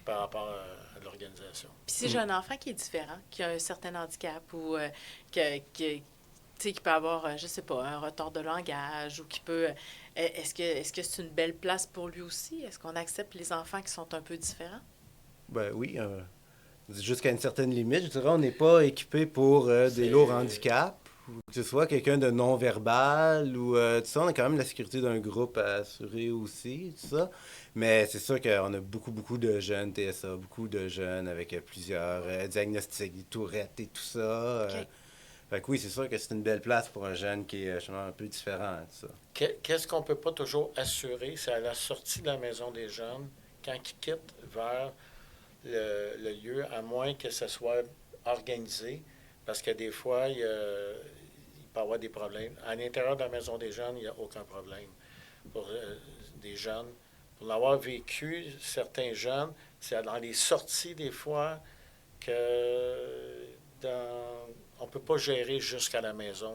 C: par rapport à l'organisation.
A: Puis si j'ai un enfant qui est différent, qui a un certain handicap ou qui peut avoir, je sais pas, un retard de langage ou qui peut... Est-ce que c'est une belle place pour lui aussi? Est-ce qu'on accepte les enfants qui sont un peu différents?
B: Ben oui, jusqu'à une certaine limite. Je dirais, on n'est pas équipé pour des lourds handicaps, ou que ce soit quelqu'un de non-verbal, ou tout ça. On a quand même la sécurité d'un groupe à assurer aussi, tout ça. Mais c'est sûr qu'on a beaucoup, beaucoup de jeunes TSA, beaucoup de jeunes avec plusieurs diagnostics, des tourettes et tout ça.
A: OK.
B: Fait que oui, c'est sûr que c'est une belle place pour un jeune qui est justement un peu différent, tout ça.
C: Qu'est-ce qu'on ne peut pas toujours assurer, c'est à la sortie de la maison des jeunes, quand ils quittent vers le lieu, à moins que ce soit organisé, parce que des fois, il peut y avoir des problèmes. À l'intérieur de la maison des jeunes, il n'y a aucun problème pour des jeunes. Pour l'avoir vécu, certains jeunes, c'est dans les sorties des fois que on ne peut pas gérer jusqu'à la maison.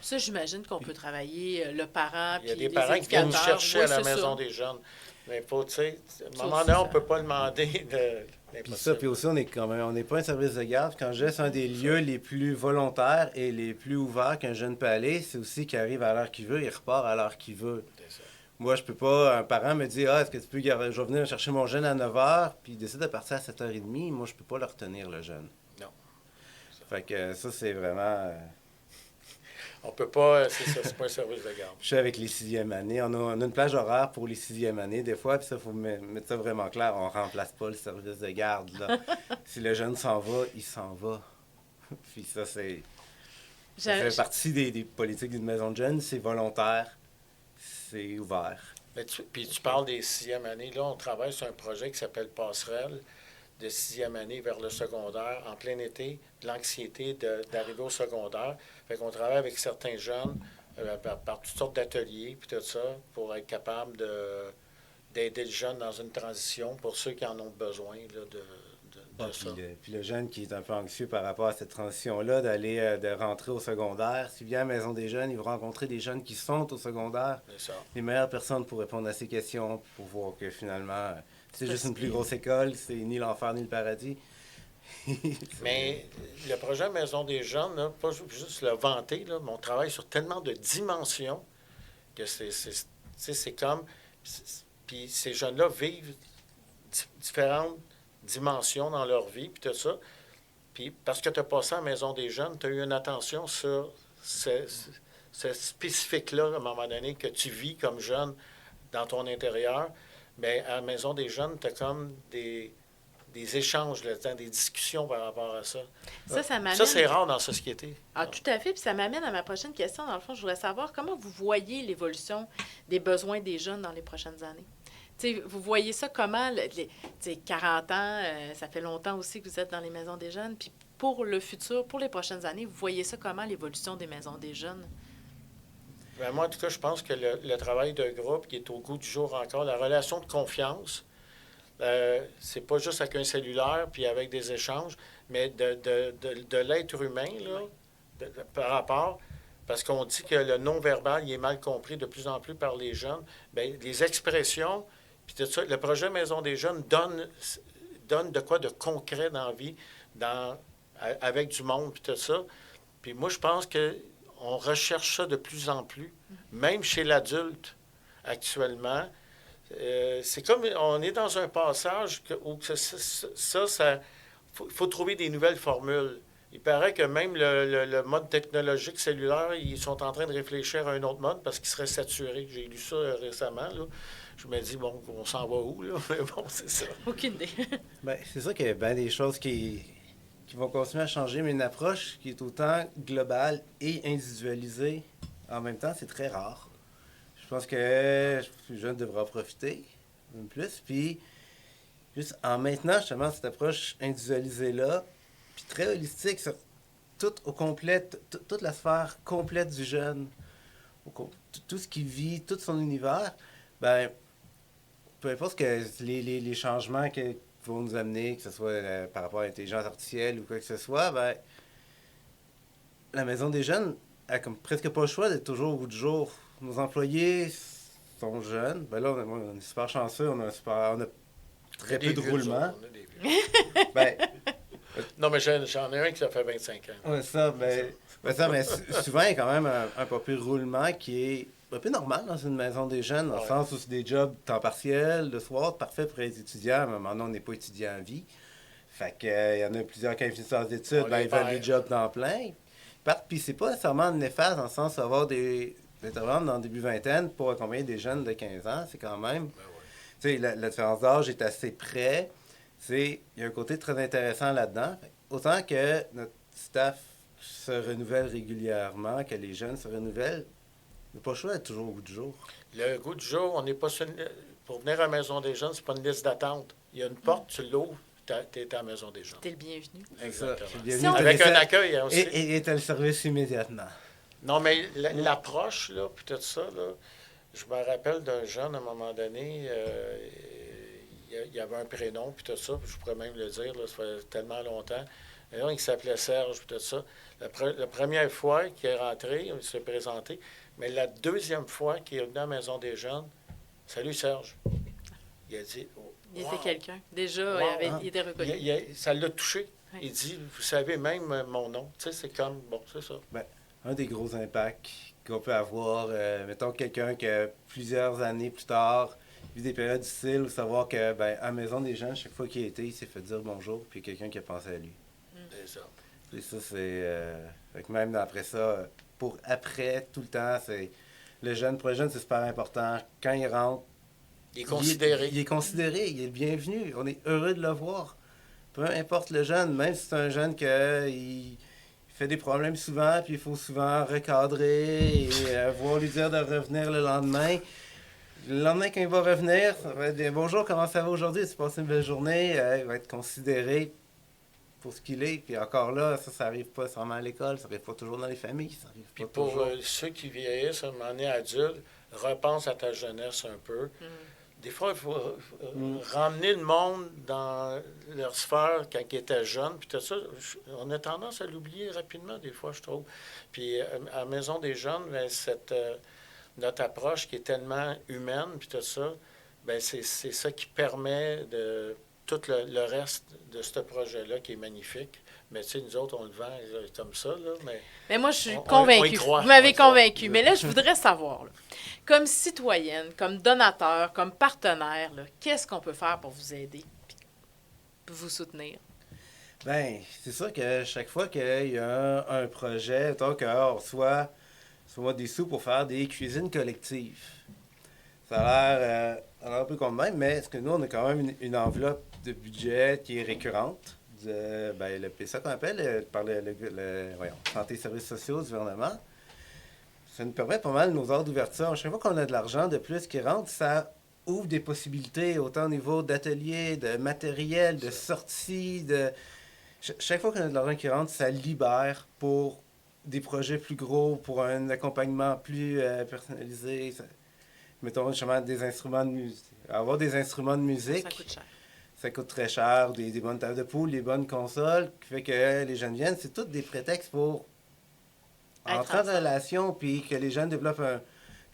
A: Ça, j'imagine qu'on peut travailler le parent
C: Il y a
A: puis
C: des
A: les
C: parents qui viennent nous
A: éducateurs.
C: chercher
A: Oui,
C: à la
A: c'est
C: maison
A: ça.
C: des jeunes. Mais il faut, tu sais, à un
A: Ça
C: moment
A: aussi,
C: donné, on
A: ça-
C: ne peut pas demander de
B: Puis ça, puis aussi, on n'est pas un service de garde. Quand je dis un des lieux les plus volontaires et les plus ouverts qu'un jeune peut aller, c'est aussi qu'il arrive à l'heure qu'il veut, il repart à l'heure qu'il veut.
C: C'est ça.
B: Moi, je peux pas, un parent me dit, est-ce que tu peux garder, je vais venir chercher mon jeune à 9h, puis il décide de partir à 7h30, moi, je peux pas le retenir, le jeune.
C: Non.
B: Fait que ça, c'est vraiment...
C: On peut pas, c'est ça, c'est pas un service de garde.
B: Je suis avec les 6e années. On a une plage horaire pour les 6e années, des fois, puis ça, il faut mettre ça vraiment clair. On remplace pas le service de garde, là. Si le jeune s'en va, il s'en va. Puis ça, ça fait partie des politiques d'une maison de jeunes. C'est volontaire, c'est ouvert.
C: Mais puis tu parles des 6e années. Là, on travaille sur un projet qui s'appelle Passerelle, de 6e année vers le secondaire, en plein été, l'anxiété d'arriver au secondaire. Fait qu'on travaille avec certains jeunes par toutes sortes d'ateliers, puis tout ça, pour être capable d'aider le jeune dans une transition, pour ceux qui en ont besoin là, de ça.
B: Puis le jeune qui est un peu anxieux par rapport à cette transition-là, de rentrer au secondaire, s'il vient à la maison des jeunes, il va rencontrer des jeunes qui sont au secondaire.
C: C'est ça.
B: Les meilleures personnes pour répondre à ces questions, pour voir que finalement, c'est juste une plus
A: possible.
B: grosse école, c'est ni l'enfer ni le paradis.
C: Mais le projet Maison des jeunes, là, pas juste le vanter, là, mais on travaille sur tellement de dimensions que c'est comme... Puis ces jeunes-là vivent différentes dimensions dans leur vie, puis tout ça. Puis parce que tu as passé à la Maison des jeunes, tu as eu une attention sur ce spécifique-là, à un moment donné, que tu vis comme jeune dans ton intérieur. Mais à la Maison des jeunes, tu as comme des échanges là-dedans, des discussions par rapport à ça.
A: Ça m'amène...
C: Ça, c'est rare dans la société.
A: Ah, tout à fait. Puis ça m'amène à ma prochaine question. Dans le fond, je voudrais savoir comment vous voyez l'évolution des besoins des jeunes dans les prochaines années. T'sais, vous voyez ça comment, 40 ans, ça fait longtemps aussi que vous êtes dans les maisons des jeunes. Puis pour le futur, pour les prochaines années, vous voyez ça comment, l'évolution des maisons des jeunes?
C: Ben, moi, en tout cas, je pense que le travail de groupe qui est au goût du jour encore, la relation de confiance, c'est pas juste avec un cellulaire puis avec des échanges, mais de l'être humain, là, par rapport, parce qu'on dit que le non-verbal, il est mal compris de plus en plus par les jeunes. Bien, les expressions, puis tout ça, le projet Maison des jeunes donne de quoi de concret dans la vie, avec du monde, puis tout ça. Puis moi, je pense qu'on recherche ça de plus en plus, même chez l'adulte actuellement. C'est comme on est dans un passage où faut trouver des nouvelles formules. Il paraît que même le mode technologique cellulaire, ils sont en train de réfléchir à un autre mode parce qu'il serait saturé. J'ai lu ça récemment. Là. Je me dis, bon, on s'en va où, là? Mais bon, c'est ça.
A: Aucune idée.
B: Ben, c'est sûr qu'il y a bien des choses qui vont continuer à changer, mais une approche qui est autant globale et individualisée en même temps, c'est très rare. Je pense que les jeunes devraient en profiter, même plus. Puis, juste en maintenant justement cette approche individualisée-là, puis très holistique sur tout au complet, toute la sphère complète du jeune, tout ce qu'il vit, tout son univers, ben, peu importe que les changements qui vont nous amener, que ce soit par rapport à l'intelligence artificielle ou quoi que ce soit, ben, la Maison des jeunes a comme presque pas le choix d'être toujours au bout du jour. Nos employés sont jeunes. Ben là, on est super chanceux, on a très peu de roulement. Ben,
C: non, mais j'en ai un qui ça fait 25 ans.
B: Ouais, mais souvent, il y a quand même un pas pire roulement qui est un peu normal dans une maison des jeunes, dans le sens où c'est des jobs temps partiel, le soir, parfait pour les étudiants. À un moment donné, on n'est pas étudiant en vie. Fait que, il y en a plusieurs qui finissent leurs études, ben, ils veulent des jobs temps plein. Puis c'est pas nécessairement néfaste dans le sens d'avoir des intervenants dans le début vingtaine pour accompagner des jeunes de 15 ans. C'est quand même... Tu sais, la différence d'âge est assez près. Il y a un côté très intéressant là-dedans. Autant que notre staff se renouvelle régulièrement, que les jeunes se renouvellent, on n'a pas le choix d'être toujours au goût du jour.
C: Le goût du jour, on n'est pas sur pour venir à la Maison des jeunes, c'est pas une liste d'attente. Il y a une porte, tu l'ouvres, tu es à la Maison des jeunes.
A: T'es le bienvenu.
C: Exactement. Avec un accueil aussi.
B: Et tu as le service immédiatement.
C: Non, mais l'approche, là, puis tout ça, là, je me rappelle d'un jeune, à un moment donné, il y avait un prénom, puis tout ça, puis je pourrais même le dire, là, ça fait tellement longtemps. Et là, il s'appelait Serge, puis tout ça. La première fois qu'il est rentré, il s'est présenté, mais la deuxième fois qu'il est venu à la Maison des jeunes, « Salut Serge », il a dit «
A: Il était quelqu'un. Déjà,
C: wow.
A: il était reconnu.
C: Ça l'a touché.
A: Oui.
C: Il dit « Vous savez même mon nom. » Tu sais, c'est comme, bon, c'est ça.
B: Ben, un des gros impacts qu'on peut avoir, mettons quelqu'un qui a plusieurs années plus tard vit des périodes difficiles, ou savoir que, ben, à la Maison des gens, chaque fois qu'il a été, il s'est fait dire bonjour, puis quelqu'un qui a pensé à lui.
C: C'est ça.
B: Et ça, fait que même après ça, pour après, tout le temps, c'est... Pour le jeune, c'est super important. Quand il rentre,
C: il est considéré.
B: Il est considéré, il est le bienvenu. On est heureux de le voir. Peu importe le jeune, même si c'est un jeune qui fait des problèmes souvent, puis il faut souvent recadrer et voir lui dire de revenir le lendemain. Le lendemain, quand il va revenir, ça va être « Bonjour, comment ça va aujourd'hui? Tu passes une belle journée? » Il va être considéré pour ce qu'il est. Puis encore là, ça n'arrive pas seulement à l'école, ça n'arrive pas toujours dans les familles, ça arrive
C: puis
B: pas
C: pour
B: toujours.
C: Ceux qui vieillissent, à un moment donné, adultes, repense à ta jeunesse un peu. Des fois, il faut ramener le monde dans leur sphère quand ils étaient jeunes. Puis tout ça, on a tendance à l'oublier rapidement, des fois, je trouve. Puis à la Maison des jeunes, bien, notre approche qui est tellement humaine, puis tout ça, bien, c'est ça qui permet de tout le reste de ce projet-là qui est magnifique. Mais tu sais, nous autres, on le vend comme ça, là,
A: mais moi, je suis convaincue. Vous m'avez convaincue. Mais là, je voudrais savoir, là, comme citoyenne, comme donateur, comme partenaire, qu'est-ce qu'on peut faire pour vous aider, pour vous soutenir?
B: Bien, c'est sûr que chaque fois qu'il y a un projet, tant qu'on reçoit des sous pour faire des cuisines collectives. Ça a l'air un peu comme même, mais est-ce que nous, on a quand même une enveloppe de budget qui est récurrente? Le PSA qu'on appelle, par le Santé et Services sociaux du gouvernement. Ça nous permet pas mal nos heures d'ouverture. Chaque fois qu'on a de l'argent de plus qui rentre, ça ouvre des possibilités, autant au niveau d'ateliers, de matériel, de sorties. Chaque fois qu'on a de l'argent qui rentre, ça libère pour des projets plus gros pour un accompagnement plus personnalisé. Mettons justement des instruments de musique. Avoir des instruments de musique,
A: Ça coûte cher.
B: ça coûte très cher. Des bonnes tables de poule, des bonnes consoles, qui fait que les jeunes viennent. C'est tous des prétextes pour entrer en relation, puis que les jeunes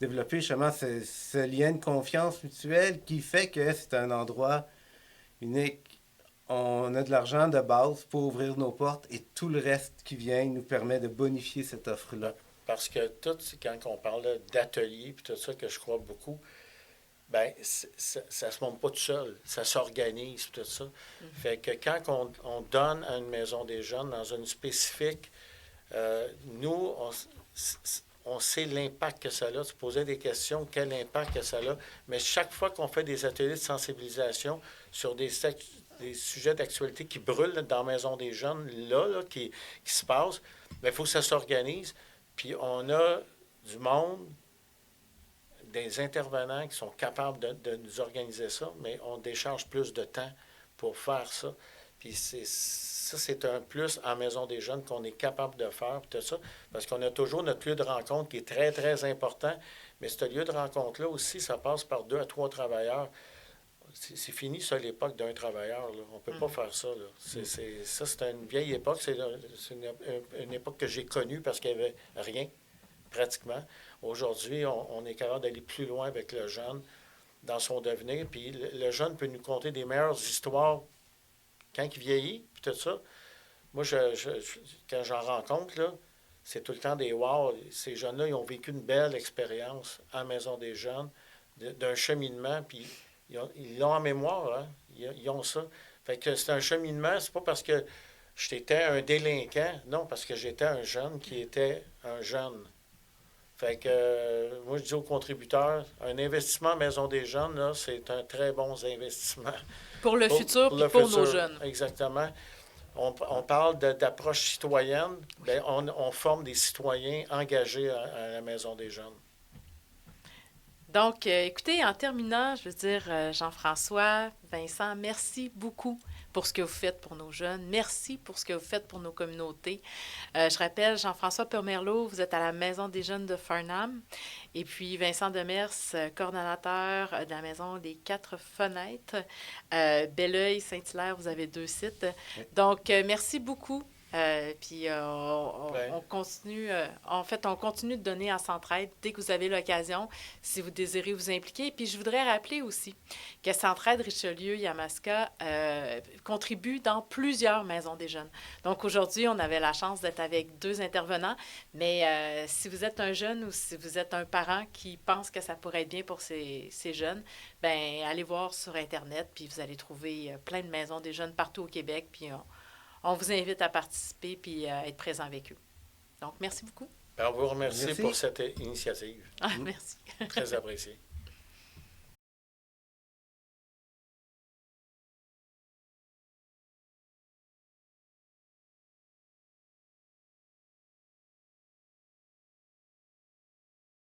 B: développer justement ce lien de confiance mutuelle qui fait que c'est un endroit unique. On a de l'argent de base pour ouvrir nos portes et tout le reste qui vient nous permet de bonifier cette offre-là.
C: Parce que quand on parle d'ateliers puis tout ça, que je crois beaucoup, ben ça se monte pas tout seul. Ça s'organise tout ça. Fait que quand on donne à une maison des jeunes dans une spécifique, nous, on sait l'impact que ça a. Tu posais des questions, quel impact que ça a. Mais chaque fois qu'on fait des ateliers de sensibilisation sur des sujets d'actualité qui brûlent dans la maison des jeunes, qui se passent, il faut que ça s'organise. Puis on a du monde, des intervenants qui sont capables de nous organiser ça, mais on décharge plus de temps pour faire ça. Puis c'est un plus en maison des jeunes qu'on est capable de faire, tout ça, parce qu'on a toujours notre lieu de rencontre qui est très, très important. Mais ce lieu de rencontre-là aussi, ça passe par 2 à 3 travailleurs. C'est fini, ça, l'époque d'un travailleur. Là. On ne peut pas faire ça. Là. C'est une vieille époque. C'est une époque que j'ai connue parce qu'il n'y avait rien, pratiquement. Aujourd'hui, on est capable d'aller plus loin avec le jeune dans son devenir. Puis le jeune peut nous conter des meilleures histoires quand il vieillit, puis tout ça. Moi, quand j'en rencontre, là, c'est tout le temps des wow. Ces jeunes-là, ils ont vécu une belle expérience à la Maison des jeunes, d'un cheminement, puis ils l'ont en mémoire, hein? Ils ont ça. Fait que c'est un cheminement, c'est pas parce que j'étais un délinquant, non, parce que j'étais un jeune qui était un jeune. Fait que moi, je dis aux contributeurs, un investissement en Maison des jeunes, là, c'est un très bon investissement.
A: Pour le futur et pour nos jeunes.
C: Exactement. On parle d'approche citoyenne. Bien, on forme des citoyens engagés à la Maison des jeunes.
A: Donc, écoutez, en terminant, je veux dire, Jean-François, Vincent, merci beaucoup pour ce que vous faites pour nos jeunes. Merci pour ce que vous faites pour nos communautés. Je rappelle, Jean-François Pomerleau, vous êtes à la Maison des jeunes de Farnham. Et puis, Vincent Demers, coordonnateur de la Maison des 4 fenêtres. Belleuil, Saint-Hilaire, vous avez 2 sites. Donc, merci beaucoup. Puis on continue, on continue de donner à Centraide dès que vous avez l'occasion, si vous désirez vous impliquer. Puis je voudrais rappeler aussi que Centraide Richelieu-Yamaska contribue dans plusieurs maisons des jeunes. Donc aujourd'hui, on avait la chance d'être avec 2 intervenants, mais si vous êtes un jeune ou si vous êtes un parent qui pense que ça pourrait être bien pour ces jeunes, bien, allez voir sur Internet, puis vous allez trouver plein de maisons des jeunes partout au Québec, puis on vous invite à participer puis à être présent avec eux. Donc, merci beaucoup.
C: On vous remercie pour cette initiative.
A: Merci.
C: Très apprécié.